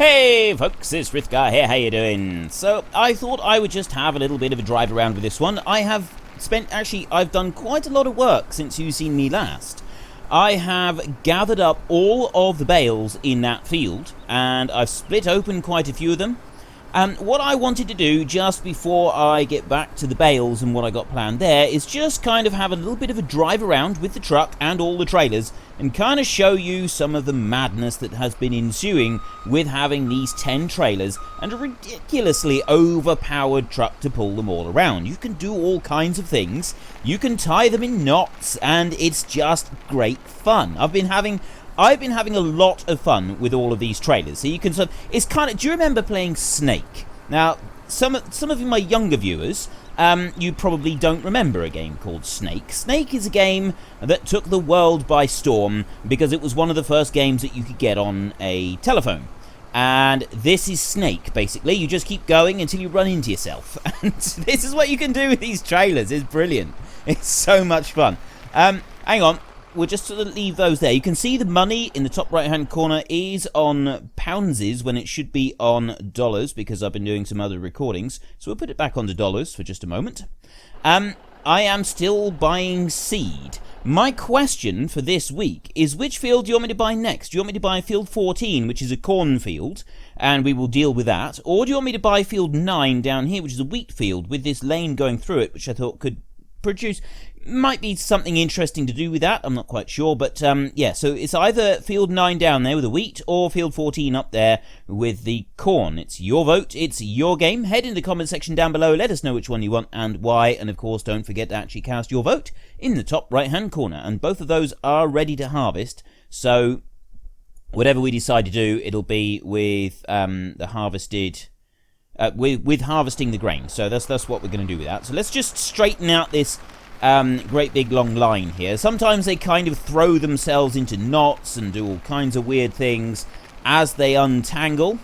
Hey folks, it's Frithgar here, how you doing? So, I thought I would just have a little bit of a drive around with this one. I've done quite a lot of work since you've seen me last. I have gathered up all of the bales in that field, and I've split open quite a few of them. What I wanted to do just before I get back to the bales and what I got planned there is just kind of have a little bit of a drive around with the truck and all the trailers and kind of show you some of the madness that has been ensuing with having these 10 trailers and a ridiculously overpowered truck to pull them all around. You can do all kinds of things. You can tie them in knots and it's just great fun. I've been having a lot of fun with all of these trailers. So you can sort of, it's kind of, do you remember playing Snake? Now, some of my younger viewers, you probably don't remember a game called Snake. Snake is a game that took the world by storm because it was one of the first games that you could get on a telephone. And this is Snake, basically. You just keep going until you run into yourself. And this is what you can do with these trailers. It's brilliant. It's so much fun. Hang on. We'll just sort of leave those there. You can see the money in the top right hand corner is on poundses when it should be on dollars because I've been doing some other recordings. So we'll put it back onto dollars for just a moment. I am still buying seed. My question for this week is, which field do you want me to buy next? Do you want me to buy field 14, which is a corn field, and we will deal with that? Or do you want me to buy field 9 down here, which is a wheat field with this lane going through it, which I thought could produce, might be something interesting to do with that. I'm not quite sure, but yeah, so it's either field 9 down there with the wheat or field 14 up there with the corn. It's your vote, it's your game. Head in the comment section down below, let us know which one you want and why, and of course don't forget to actually cast your vote in the top right hand corner, and both of those are ready to harvest. So whatever we decide to do, it'll be with the harvested with harvesting the grain. So that's what we're going to do with that. So let's just straighten out this great big long line here. Sometimes they kind of throw themselves into knots and do all kinds of weird things as they untangle.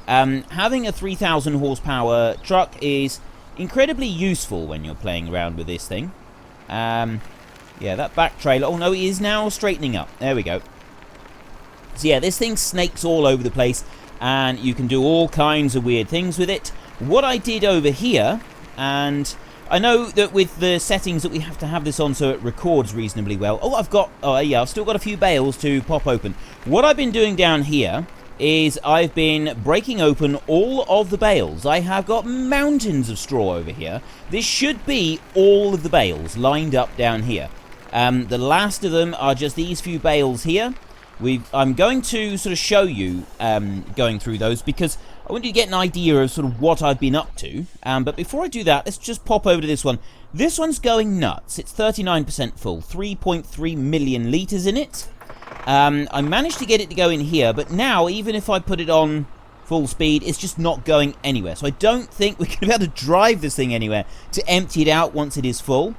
Having a 3,000 horsepower truck is incredibly useful when you're playing around with this thing. Yeah, that back trailer, oh no, it is now straightening up. There we go. So yeah, this thing snakes all over the place and you can do all kinds of weird things with it. What I did over here, and I know that with the settings that we have to have this on so it records reasonably well. I've still got a few bales to pop open. What I've been doing down here is I've been breaking open all of the bales. I have got mountains of straw over here. This should be all of the bales lined up down here. The last of them are just these few bales here. I'm going to sort of show you going through those because I want you to get an idea of sort of what I've been up to. But before I do that, let's just pop over to this one. This one's going nuts. It's 39% full, 3.3 million litres in it. I managed to get it to go in here, but now even if I put it on full speed, it's just not going anywhere. So I don't think we're going to be able to drive this thing anywhere to empty it out once it is full.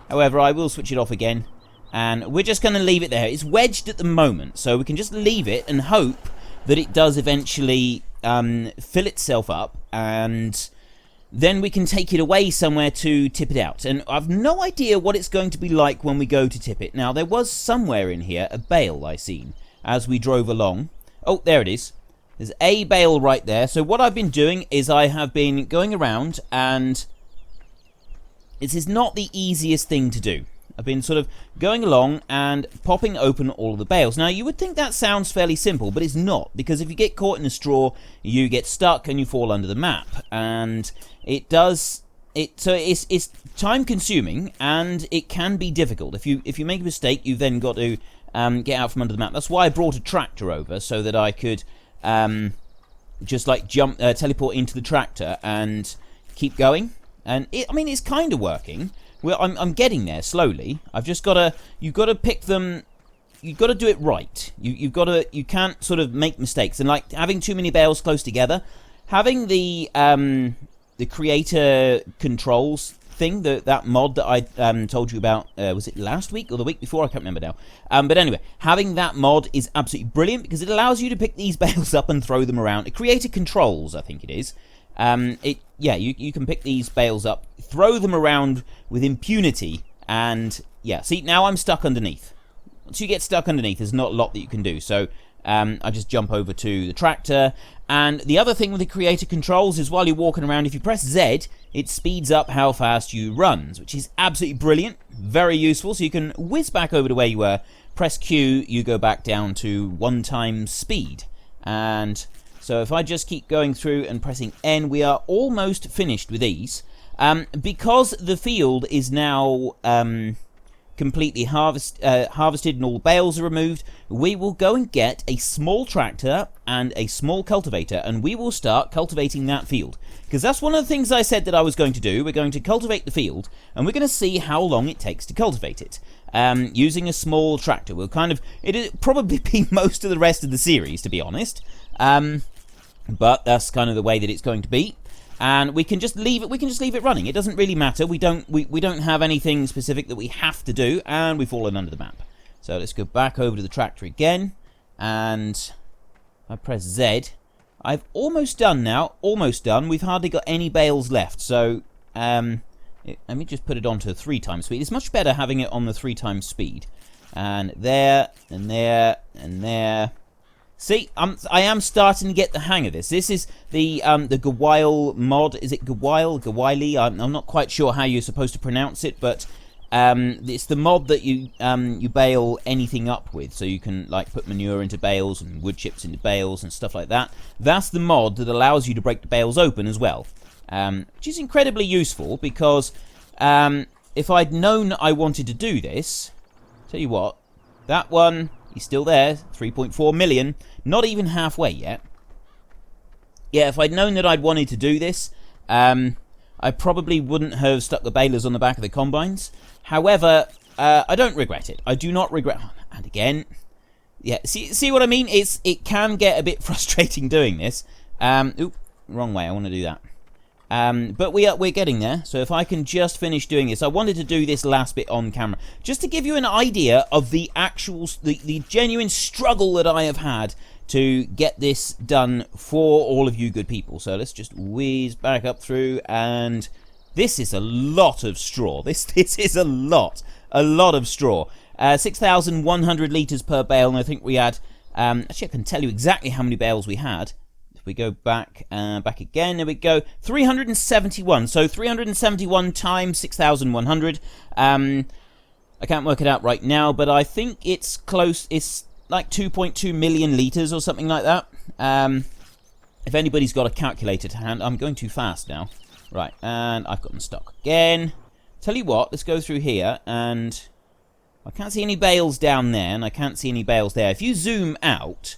However, I will switch it off again. And we're just going to leave it there. It's wedged at the moment, so we can just leave it and hope that it does eventually fill itself up, and then we can take it away somewhere to tip it out. And I've no idea what it's going to be like when we go to tip it. Now, there was somewhere in here a bale I seen as we drove along. Oh, there it is. There's a bale right there. So what I've been doing is I have been going around, and this is not the easiest thing to do. I've been sort of going along and popping open all of the bales. Now, you would think that sounds fairly simple, but it's not, because if you get caught in a straw, you get stuck and you fall under the map. And it does... So it's time-consuming, and it can be difficult. If you make a mistake, you've then got to get out from under the map. That's why I brought a tractor over, so that I could just like teleport into the tractor and keep going. And it's kind of working. Well, I'm getting there slowly. I've just got to... You've got to pick them... You've got to do it right. You can't sort of make mistakes. And like having too many bales close together, having the creator controls thing, that mod that I told you about, was it last week or the week before? I can't remember now. But anyway, having that mod is absolutely brilliant because it allows you to pick these bales up and throw them around. Creator controls, I think it is. You can pick these bales up, throw them around with impunity, and yeah, see, now I'm stuck underneath. Once you get stuck underneath, there's not a lot that you can do. So I just jump over to the tractor. And the other thing with the creator controls is while you're walking around, if you press Z, it speeds up how fast you run, which is absolutely brilliant, very useful. So you can whiz back over to where you were, press Q, you go back down to 1 times speed. And so if I just keep going through and pressing N, we are almost finished with these. Because the field is now completely harvested and all the bales are removed, we will go and get a small tractor and a small cultivator, and we will start cultivating that field. Because that's one of the things I said that I was going to do. We're going to cultivate the field, and we're going to see how long it takes to cultivate it. Using a small tractor. It'll probably be most of the rest of the series, to be honest. But that's kind of the way that it's going to be. And we can just leave it. We can just leave it running. It doesn't really matter. We don't have anything specific that we have to do, and we've fallen under the map. So let's go back over to the tractor again, and I press Z. I've almost done now. Almost done. We've hardly got any bales left. So let me just put it onto 3 times speed. It's much better having it on the 3 times speed. And there, and there, and there. See, I am starting to get the hang of this. This is the Gawile mod. Is it Gawile? Gawile? I'm not quite sure how you're supposed to pronounce it, but it's the mod that you bale anything up with. So you can like put manure into bales and wood chips into bales and stuff like that. That's the mod that allows you to break the bales open as well, which is incredibly useful because if I'd known I wanted to do this, tell you what, that one. He's still there, 3.4 million, not even halfway yet. Yeah, if I'd known that I'd wanted to do this, I probably wouldn't have stuck the balers on the back of the combines. However, I don't regret it. I do not regret. And again, yeah, see what I mean? It can get a bit frustrating doing this. Oop, wrong way. I want to do that. But we're getting there. So if I can just finish doing this, I wanted to do this last bit on camera, just to give you an idea of the actual, the genuine struggle that I have had to get this done for all of you good people. So let's just whiz back up through, and this is a lot of straw. This is a lot of straw. 6,100 litres per bale, and I think we had. Actually, I can tell you exactly how many bales we had. We go back again. There we go. 371. So 371 times 6,100. I can't work it out right now, but I think it's close. It's like 2.2 million litres or something like that. If anybody's got a calculator to hand, I'm going too fast now. Right, and I've gotten stuck again. Tell you what, let's go through here, and I can't see any bales down there, and I can't see any bales there. If you zoom out,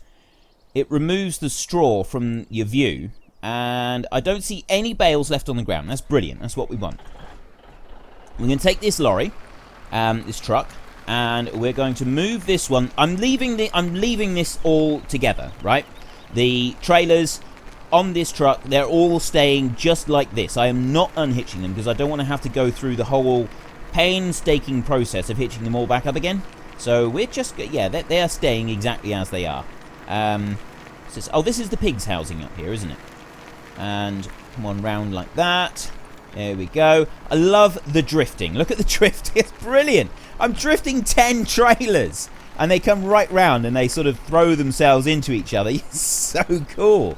it removes the straw from your view, and I don't see any bales left on the ground. That's brilliant. That's what we want. We're going to take this lorry, this truck, and we're going to move this one. I'm leaving this all together, right? The trailers on this truck, they're all staying just like this. I am not unhitching them because I don't want to have to go through the whole painstaking process of hitching them all back up again. So we're just, yeah, they are staying exactly as they are. Oh, this is the pig's housing up here, isn't it? And come on round like that. There we go. I love the drifting. Look at the drift. It's brilliant. I'm drifting 10 trailers, and they come right round and they sort of throw themselves into each other. It's so cool.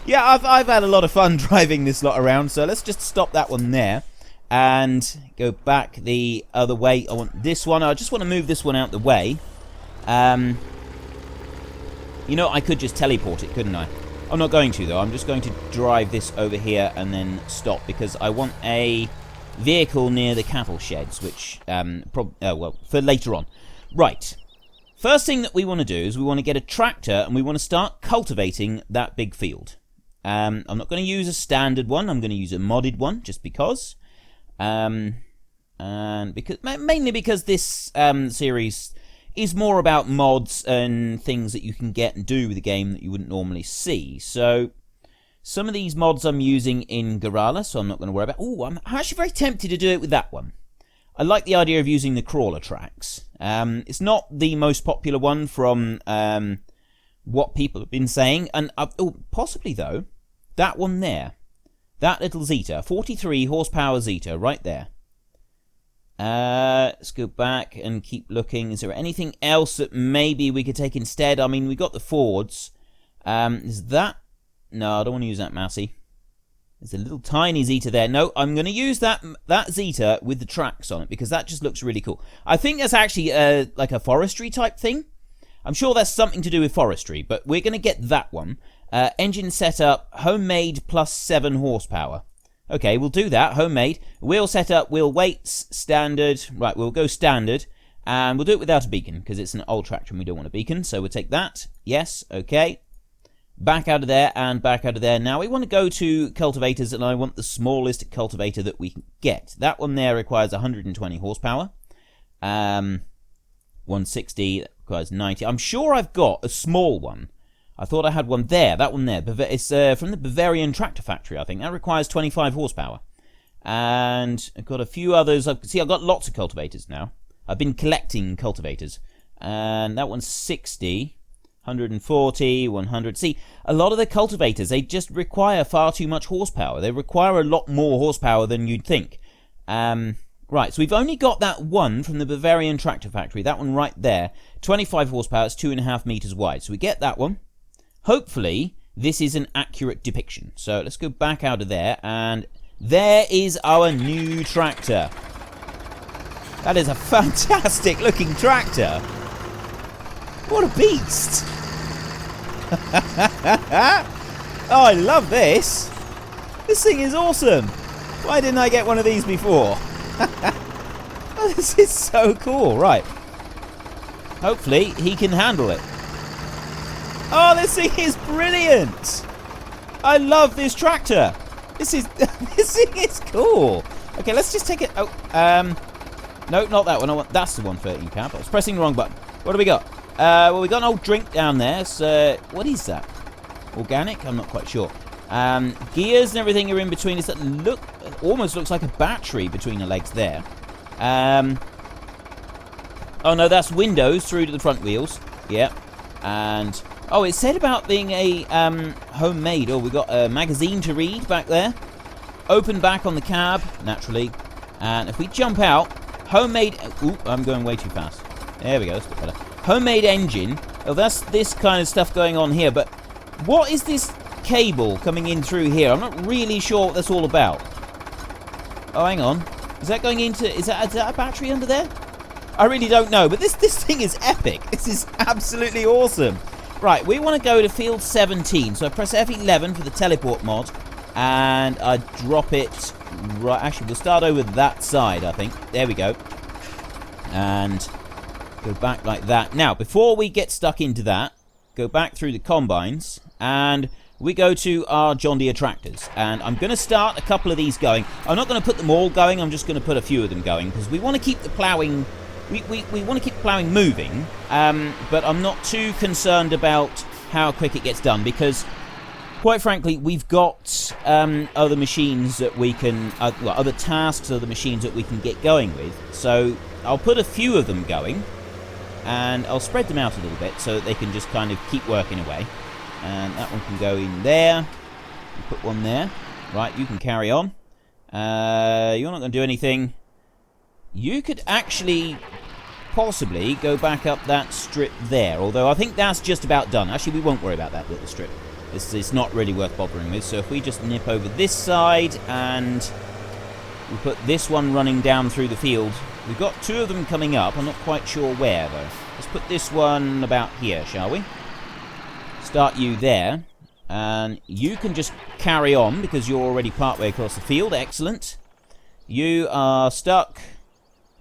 Yeah, I've had a lot of fun driving this lot around. So let's just stop that one there and go back the other way. I want this one. I just want to move this one out the way. You know, I could just teleport it, couldn't I? I'm not going to, though. I'm just going to drive this over here and then stop, because I want a vehicle near the cattle sheds, which, well, for later on. Right. First thing that we want to do is we want to get a tractor, and we want to start cultivating that big field. I'm not going to use a standard one. I'm going to use a modded one, just because. And mainly because this series is more about mods and things that you can get and do with the game that you wouldn't normally see. So some of these mods I'm using in Garala, so I'm not going to worry about. Oh, I'm actually very tempted to do it with that one. I like the idea of using the crawler tracks. It's not the most popular one from what people have been saying, and possibly though, that one there, that little Zeta, 43 horsepower Zeta right there. Let's go back and keep looking. Is there anything else that maybe we could take instead? I mean, we got the Fords. Is that... No, I don't want to use that Massey. There's a little tiny Zeta there. No, I'm going to use that Zeta with the tracks on it because that just looks really cool. I think that's actually like a forestry type thing. I'm sure that's something to do with forestry, but we're going to get that one. Engine setup, homemade plus 7 horsepower. Okay, we'll do that, homemade. Wheel setup, wheel weights, standard. Right, we'll go standard. And we'll do it without a beacon, because it's an old tractor and we don't want a beacon. So we'll take that. Yes, okay. Back out of there and back out of there. Now we want to go to cultivators, and I want the smallest cultivator that we can get. That one there requires 120 horsepower. 160, that requires 90. I'm sure I've got a small one. I thought I had one there, that one there. It's from the Bavarian Tractor Factory, I think. That requires 25 horsepower. And I've got a few others. See, I've got lots of cultivators now. I've been collecting cultivators. And that one's 60, 140, 100. See, a lot of the cultivators, they just require far too much horsepower. They require a lot more horsepower than you'd think. Right, so we've only got that one from the Bavarian Tractor Factory. That one right there. 25 horsepower, it's 2.5 meters wide. So we get that one. Hopefully, this is an accurate depiction. So let's go back out of there, and there is our new tractor. That is a fantastic looking tractor. What a beast. Oh, I love this. This thing is awesome. Why didn't I get one of these before? Oh, this is so cool. Right. Hopefully, he can handle it. Oh, this thing is brilliant! I love this tractor. This thing is cool. Okay, let's just take it. Oh, no, not that one. That's the 113 cab. I was pressing the wrong button. What do we got? Well, we got an old drink down there. So, what is that? Organic? I'm not quite sure. Gears and everything are in between. It almost looks like a battery between the legs there. Oh no, that's windows through to the front wheels. Yep. And oh, it said about being a homemade. Oh, we got a magazine to read back there. Open back on the cab, naturally. And if we jump out, homemade. Ooh, I'm going way too fast. There we go. That's a bit better. Homemade engine. Oh, that's this kind of stuff going on here. But what is this cable coming in through here? I'm not really sure what that's all about. Oh, hang on. Is that going into... Is that a battery under there? I really don't know. But this thing is epic. This is absolutely awesome. Right, we want to go to field 17. So I press F11 for the teleport mod. And I drop it... Right, actually, we'll start over that side, I think. There we go. And go back like that. Now, before we get stuck into that, go back through the combines. And we go to our John Deere tractors. And I'm going to start a couple of these going. I'm not going to put them all going. I'm just going to put a few of them going. Because we want to keep the ploughing... We want to keep ploughing moving. But I'm not too concerned about how quick it gets done. Because... quite frankly, we've got other machines that we can... well, other tasks, other machines that we can get going with. So I'll put a few of them going. And I'll spread them out a little bit so that they can just kind of keep working away. And that one can go in there. Put one there. Right, you can carry on. You're not going to do anything. You could actually possibly go back up that strip there. Although I think that's just about done. Actually, we won't worry about that little strip. It's not really worth bothering with. So if we just nip over this side and we put this one running down through the field. We've got two of them coming up. I'm not quite sure where, though. Let's put this one about here, shall we? Start you there. And you can just carry on because you're already partway across the field. Excellent. You are stuck.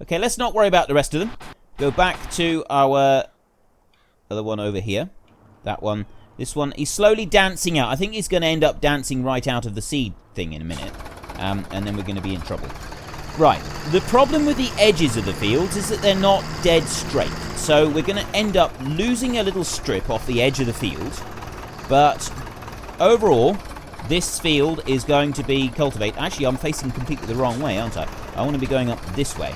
Okay, let's not worry about the rest of them. Go back to our other one over here. That one. This one, he's slowly dancing out. I think he's going to end up dancing right out of the seed thing in a minute. And then we're going to be in trouble. Right. The problem with the edges of the fields is that they're not dead straight. So we're going to end up losing a little strip off the edge of the field. But overall, this field is going to be cultivated. Actually, I'm facing completely the wrong way, aren't I? I want to be going up this way.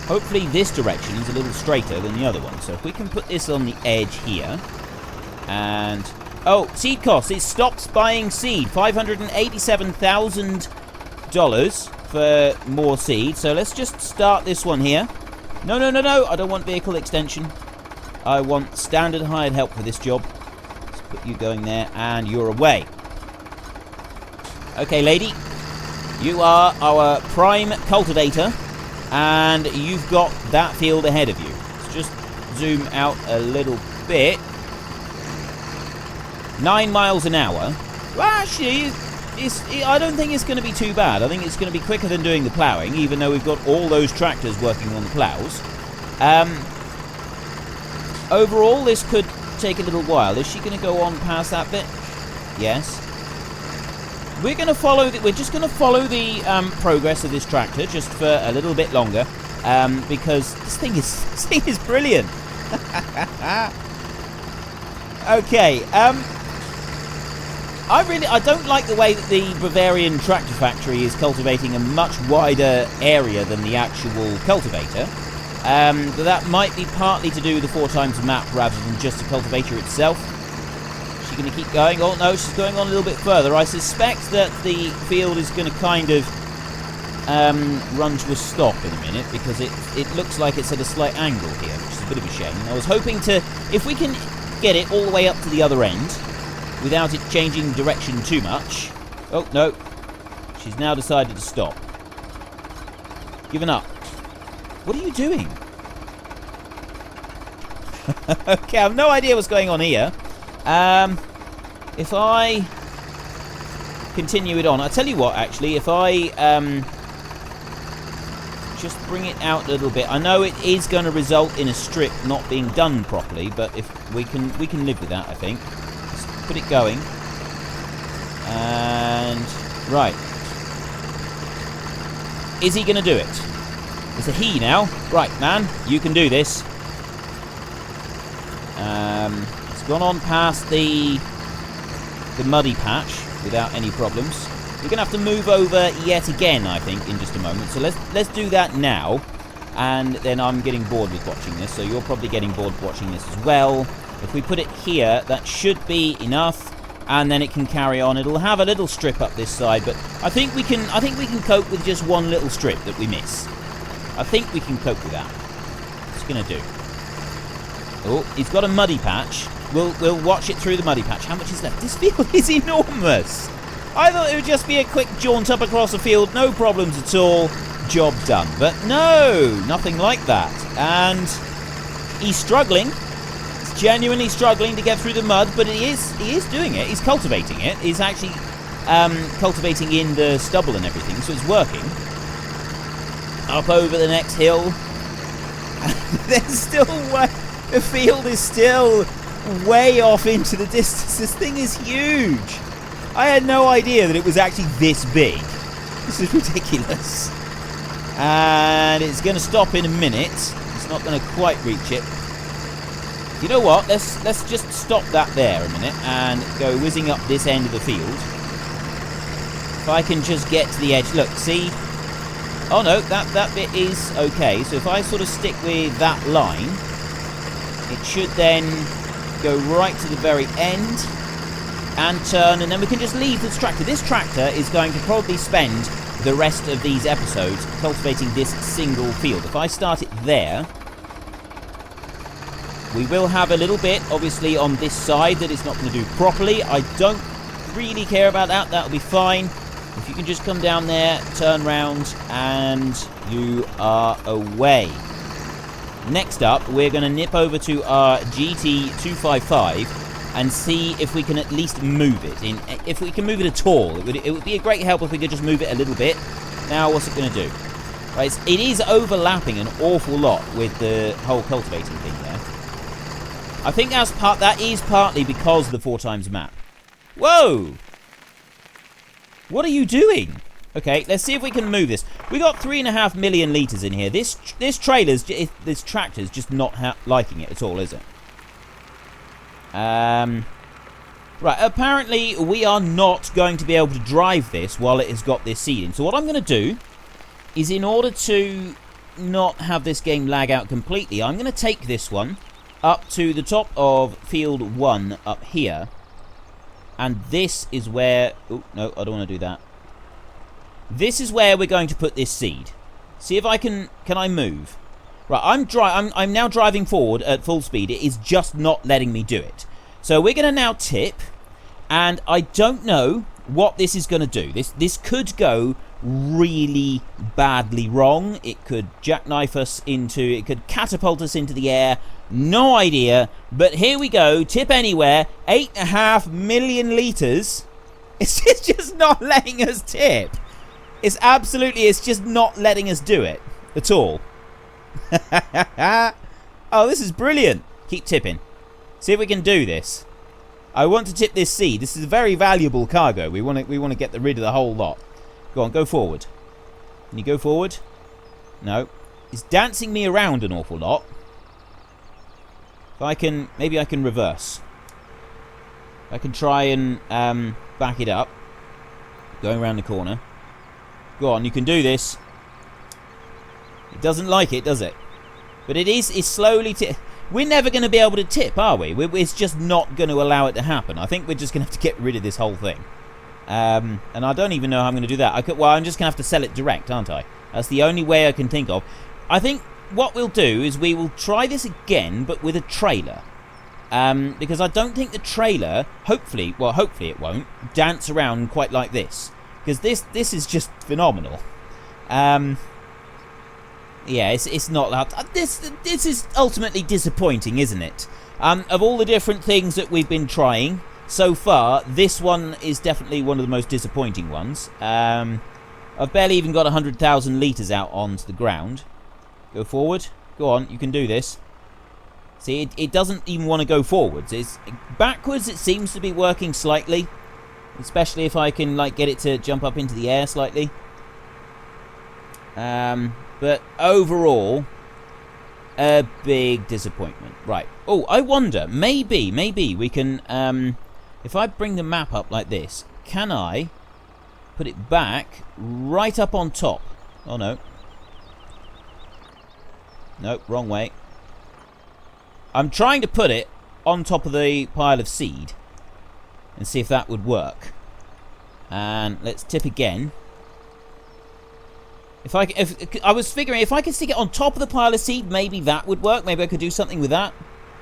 Hopefully this direction is a little straighter than the other one. So if we can put this on the edge here... And, oh, seed costs. It stops buying seed. $587,000 for more seed. So let's just start this one here. No, no, no, no. I don't want vehicle extension. I want standard hired help for this job. Let's put you going there, and you're away. Okay, lady. You are our prime cultivator, and you've got that field ahead of you. Let's just zoom out a little bit. 9 miles an hour. Well, actually, I don't think it's going to be too bad. I think it's going to be quicker than doing the ploughing, even though we've got all those tractors working on the ploughs. Overall, this could take a little while. Is she going to go on past that bit? Yes. We're going to follow. We're just going to follow the progress of this tractor just for a little bit longer, because this thing is brilliant. Okay. I don't like the way that the Bavarian tractor factory is cultivating a much wider area than the actual cultivator. But that might be partly to do with the 4 times map rather than just the cultivator itself. Is she going to keep going? Oh no, she's going on a little bit further. I suspect that the field is going to kind of run to a stop in a minute, because it looks like it's at a slight angle here, which is a bit of a shame. I was hoping to, if we can get it all the way up to the other end without it changing direction too much. Oh, no. She's now decided to stop. Given up. What are you doing? Okay, I have no idea what's going on here. If I continue it on, I'll tell you what, actually, if I just bring it out a little bit. I know it is going to result in a strip not being done properly, but if we can live with that, I think. Put it going. And right. Is he going to do it? It's a he now. Right, man, you can do this. It's gone on past the muddy patch without any problems. We're going to have to move over yet again, I think, in just a moment. So let's do that now. And then I'm getting bored with watching this, so you're probably getting bored watching this as well. If we put it here, that should be enough, and then it can carry on. It'll have a little strip up this side, but I think we can cope with just one little strip that we miss. I think we can cope with that. What's it gonna do? Oh, he's got a muddy patch. We'll watch it through the muddy patch. How much is left? This field is enormous. I thought it would just be a quick jaunt up across the field, no problems at all, job done. But no, nothing like that. And he's struggling. Genuinely struggling to get through the mud, but he is doing it. He's cultivating it. He's actually cultivating in the stubble and everything, so it's working. Up over the next hill. There's still the field is still way off into the distance. This thing is huge. I had no idea that it was actually this big. This is ridiculous. And it's going to stop in a minute. It's not going to quite reach it. You know what? Let's just stop that there a minute and go whizzing up this end of the field. If I can just get to the edge. Look, see? Oh no, that bit is okay. So if I sort of stick with that line, it should then go right to the very end and turn, and then we can just leave this tractor. This tractor is going to probably spend the rest of these episodes cultivating this single field. If I start it there, we will have a little bit, obviously, on this side that it's not going to do properly. I don't really care about that. That'll be fine. If you can just come down there, turn round, and you are away. Next up, we're going to nip over to our GT255 and see if we can at least move it. If we can move it at all, it would be a great help if we could just move it a little bit. Now, what's it going to do? Right, it is overlapping an awful lot with the whole cultivating thing there. I think that is partly because of the 4 times map. Whoa! What are you doing? Okay, let's see if we can move this. We got 3.5 million litres in here. This tractor's just not liking it at all, is it? Right, apparently we are not going to be able to drive this while it has got this seed in. So what I'm going to do is, in order to not have this game lag out completely, I'm going to take this one up to the top of field 1 up here. And this is where... Oh, no, I don't want to do that. This is where we're going to put this seed. See if I can I move? Right, I'm now driving forward at full speed. It is just not letting me do it. So we're going to now tip, and I don't know what this is going to do. This could go really badly wrong. It could jackknife us it could catapult us into the air. No idea. But here we go. Tip anywhere. 8.5 million litres. It's just not letting us tip. It's just not letting us do it at all. Oh, this is brilliant. Keep tipping. See if we can do this. I want to tip this seed. This is a very valuable cargo. We want to get rid of the whole lot. Go on, go forward. Can you go forward? No. It's dancing me around an awful lot. If I can, maybe I can reverse. I can try and back it up. Going around the corner. Go on, you can do this. It doesn't like it, does it? But it's slowly... We're never going to be able to tip, are we? It's just not going to allow it to happen. I think we're just going to have to get rid of this whole thing. And I don't even know how I'm going to do that. I'm just going to have to sell it direct, aren't I? That's the only way I can think of. I think what we'll do is we will try this again, but with a trailer. Because I don't think the trailer, hopefully it won't, dance around quite like this. Because this is just phenomenal. Yeah, it's not that. This is ultimately disappointing, isn't it? Of all the different things that we've been trying so far, this one is definitely one of the most disappointing ones. I've barely even got 100,000 litres out onto the ground. Go forward. Go on, you can do this. See, it doesn't even want to go forwards. It's backwards. It seems to be working slightly, especially if I can get it to jump up into the air slightly. But overall, a big disappointment. Right. Oh, I wonder, maybe we can, if I bring the map up like this, can I put it back right up on top? Oh, no. Nope, wrong way. I'm trying to put it on top of the pile of seed and see if that would work. And let's tip again. If I was figuring if I could stick it on top of the pile of seed, maybe that would work. Maybe I could do something with that.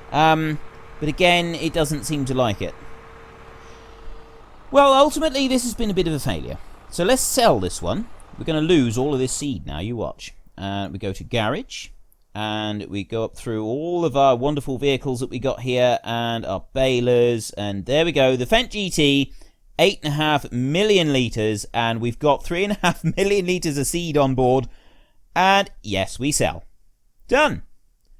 But again, it doesn't seem to like it. Well, ultimately, this has been a bit of a failure. So let's sell this one. We're going to lose all of this seed now. You watch. We go to garage. And we go up through all of our wonderful vehicles that we got here. And our balers. And there we go. The Fendt GT. 8.5 million litres, and we've got 3.5 million litres of seed on board, and yes, we sell. Done.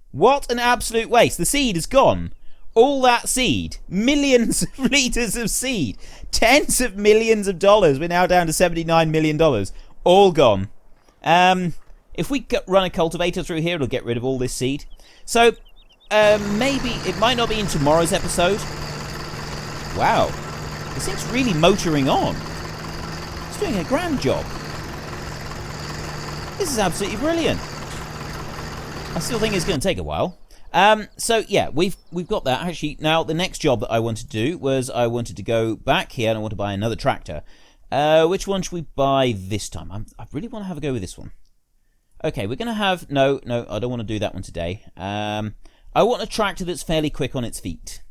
What an absolute waste. The seed is gone. All that seed. Millions of litres of seed. Tens of millions of dollars. We're now down to $79 million. All gone. If we run a cultivator through here, it'll get rid of all this seed. So, maybe, it might not be in tomorrow's episode. Wow. This thing's really motoring on. It's doing a grand job. This is absolutely brilliant. I still think it's going to take a while. So yeah, we've got that. Actually, now the next job that I wanted to do was I wanted to go back here and I want to buy another tractor. Which one should we buy this time? I really want to have a go with this one. Okay, we're going to have... No, I don't want to do that one today. I want a tractor that's fairly quick on its feet.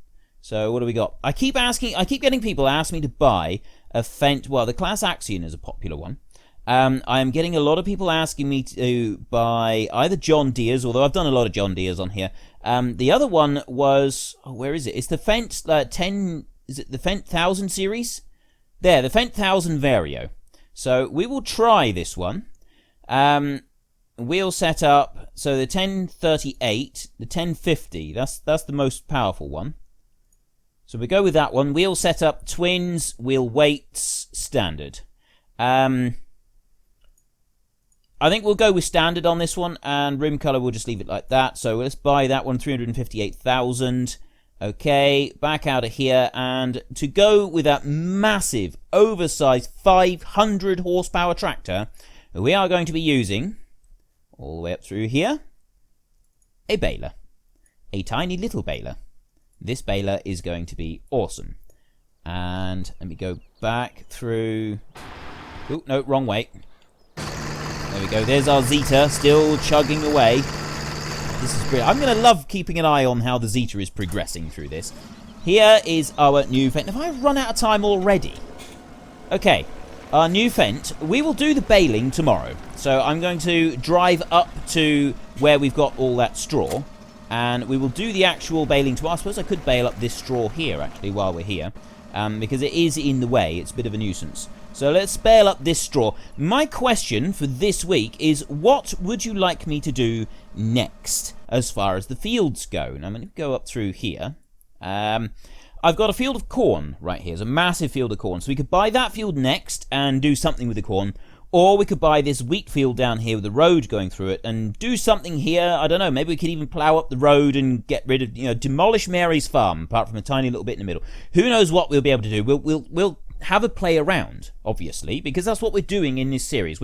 So what do we got? I keep getting people ask me to buy a Fendt. Well, the Class Axion is a popular one. I am getting a lot of people asking me to buy either John Deere's, although I've done a lot of John Deere's on here. The other one was, where is it? It's the Fendt 10. Is it the Fendt 1000 series? There, the Fendt 1000 Vario. So we will try this one. Wheel setup. So the 1038, the 1050. That's the most powerful one. So we go with that one. Wheel setup, twins, wheel weights, standard. I think we'll go with standard on this one, and rim color we'll just leave it like that. So let's buy that one, 358,000. Okay, back out of here, and to go with that massive, oversized 500 horsepower tractor, we are going to be using, all the way up through here, a baler. A tiny little baler. This baler is going to be awesome. And let me go back through... Oh, no, wrong way. There we go. There's our Zeta still chugging away. This is brilliant. I'm going to love keeping an eye on how the Zeta is progressing through this. Here is our new Fendt. Have I run out of time already? Okay. Our new Fendt. We will do the baling tomorrow. So I'm going to drive up to where we've got all that straw. And we will do the actual baling tomorrow. I suppose I could bale up this straw here, actually, while we're here. Because it is in the way. It's a bit of a nuisance. So let's bale up this straw. My question for this week is, what would you like me to do next as far as the fields go? Now, I'm going to go up through here. I've got a field of corn right here. It's a massive field of corn. So we could buy that field next and do something with the corn. Or we could buy this wheat field down here with the road going through it and do something here. I don't know. Maybe we could even plough up the road and get rid of, demolish Mary's farm, apart from a tiny little bit in the middle. Who knows what we'll be able to do. We'll have a play around, obviously, because that's what we're doing in this series.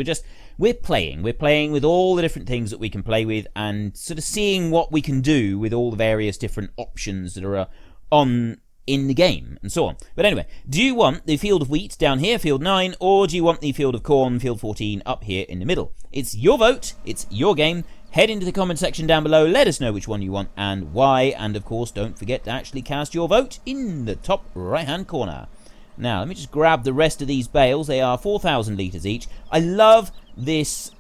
We're playing. We're playing with all the different things that we can play with and sort of seeing what we can do with all the various different options that are on in the game, and so on. But anyway, do you want the field of wheat down here, field 9, or do you want the field of corn, field 14, up here in the middle? It's your vote, it's your game. Head into the comment section down below, let us know which one you want and why, and of course, don't forget to actually cast your vote in the top right-hand corner. Now, let me just grab the rest of these bales. They are 4,000 litres each. I love this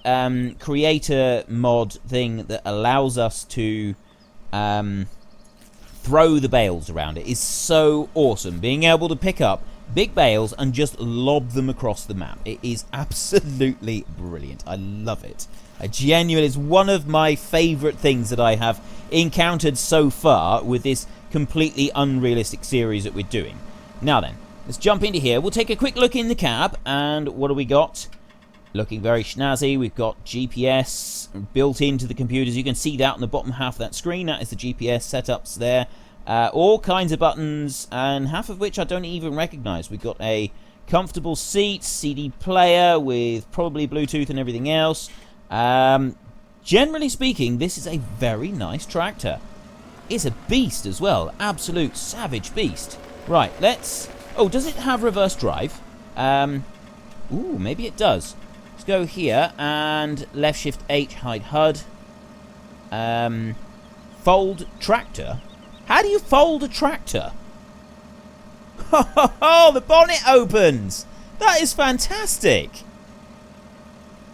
creator mod thing that allows us to throw the bales around. It is so awesome being able to pick up big bales and just lob them across the map. It is absolutely brilliant. I love it. I genuinely, it's one of my favourite things that I have encountered so far with this completely unrealistic series that we're doing. Now then, let's jump into here. We'll take a quick look in the cab, and what do we got? Looking very snazzy. We've got GPS built into the computers. You can see that on the bottom half of that screen. That is the GPS setups there. All kinds of buttons, and half of which I don't even recognise. We've got a comfortable seat, CD player with probably Bluetooth and everything else. Generally speaking, this is a very nice tractor. It's a beast as well. Absolute savage beast. Right, let's... Oh, does it have reverse drive? Ooh, maybe it does. Let's go here and left shift H, hide HUD. Fold tractor. How do you fold a tractor? Oh, the bonnet opens. That is fantastic.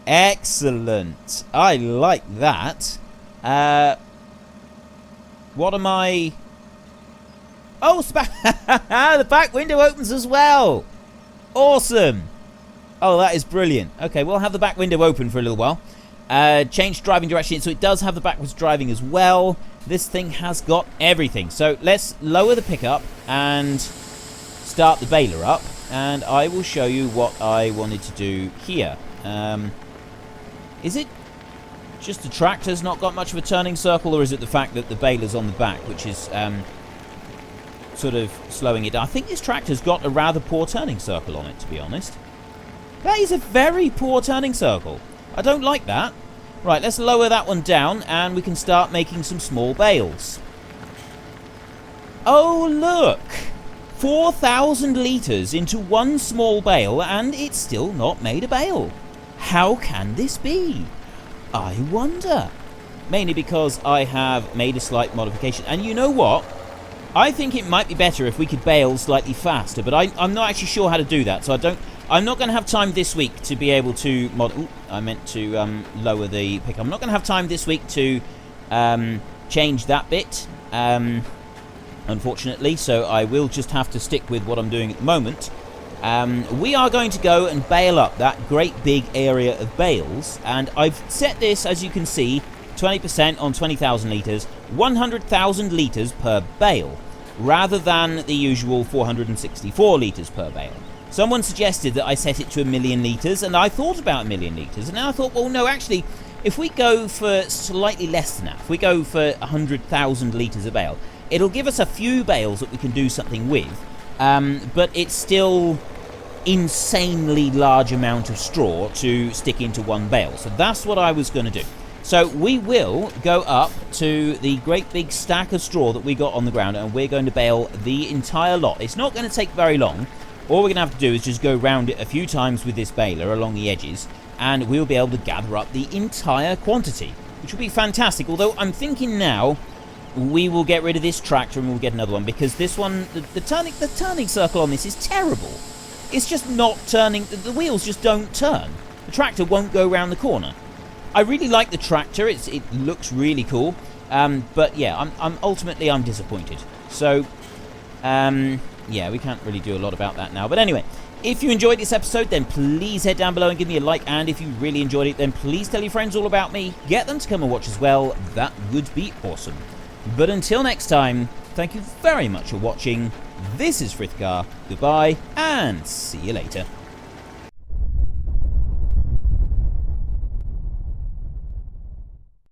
Excellent. I like that. What am I... Oh, the back window opens as well. Awesome. Oh, that is brilliant. Okay, we'll have the back window open for a little while. Change driving direction, so it does have the backwards driving as well. This thing has got everything. So let's lower the pickup and start the baler up, and I will show you what I wanted to do here. Is it just the tractor's not got much of a turning circle, or is it the fact that the baler's on the back, which is sort of slowing it down? I think this tractor's got a rather poor turning circle on it, to be honest. That is a very poor turning circle. I don't like that. Right, let's lower that one down, and we can start making some small bales. Oh, look! 4,000 litres into one small bale, and it's still not made a bale. How can this be? I wonder. Mainly because I have made a slight modification. And you know what? I think it might be better if we could bale slightly faster, but I'm not actually sure how to do that, so I'm not going to have time this week to be able to I meant to lower the pick. I'm not going to have time this week to change that bit, unfortunately, so I will just have to stick with what I'm doing at the moment. We are going to go and bale up that great big area of bales, and I've set this, as you can see, 20% on 20,000 litres, 100,000 litres per bale, rather than the usual 464 litres per bale. Someone suggested that I set it to 1,000,000 litres, and I thought about 1,000,000 litres, and then I thought, well, no, actually, if we go for slightly less than that, if we go for 100,000 litres a bale, it'll give us a few bales that we can do something with, but it's still insanely large amount of straw to stick into one bale. So that's what I was going to do. So we will go up to the great big stack of straw that we got on the ground, and we're going to bale the entire lot. It's not going to take very long. All we're going to have to do is just go round it a few times with this baler along the edges, and we'll be able to gather up the entire quantity, which will be fantastic. Although I'm thinking now we will get rid of this tractor and we'll get another one, because this one, the turning circle on this is terrible. It's just not turning. The wheels just don't turn. The tractor won't go around the corner. I really like the tractor. It looks really cool. But yeah, I'm ultimately disappointed. So yeah, we can't really do a lot about that now. But anyway, if you enjoyed this episode, then please head down below and give me a like. And if you really enjoyed it, then please tell your friends all about me. Get them to come and watch as well. That would be awesome. But until next time, thank you very much for watching. This is Frithgar. Goodbye, and see you later.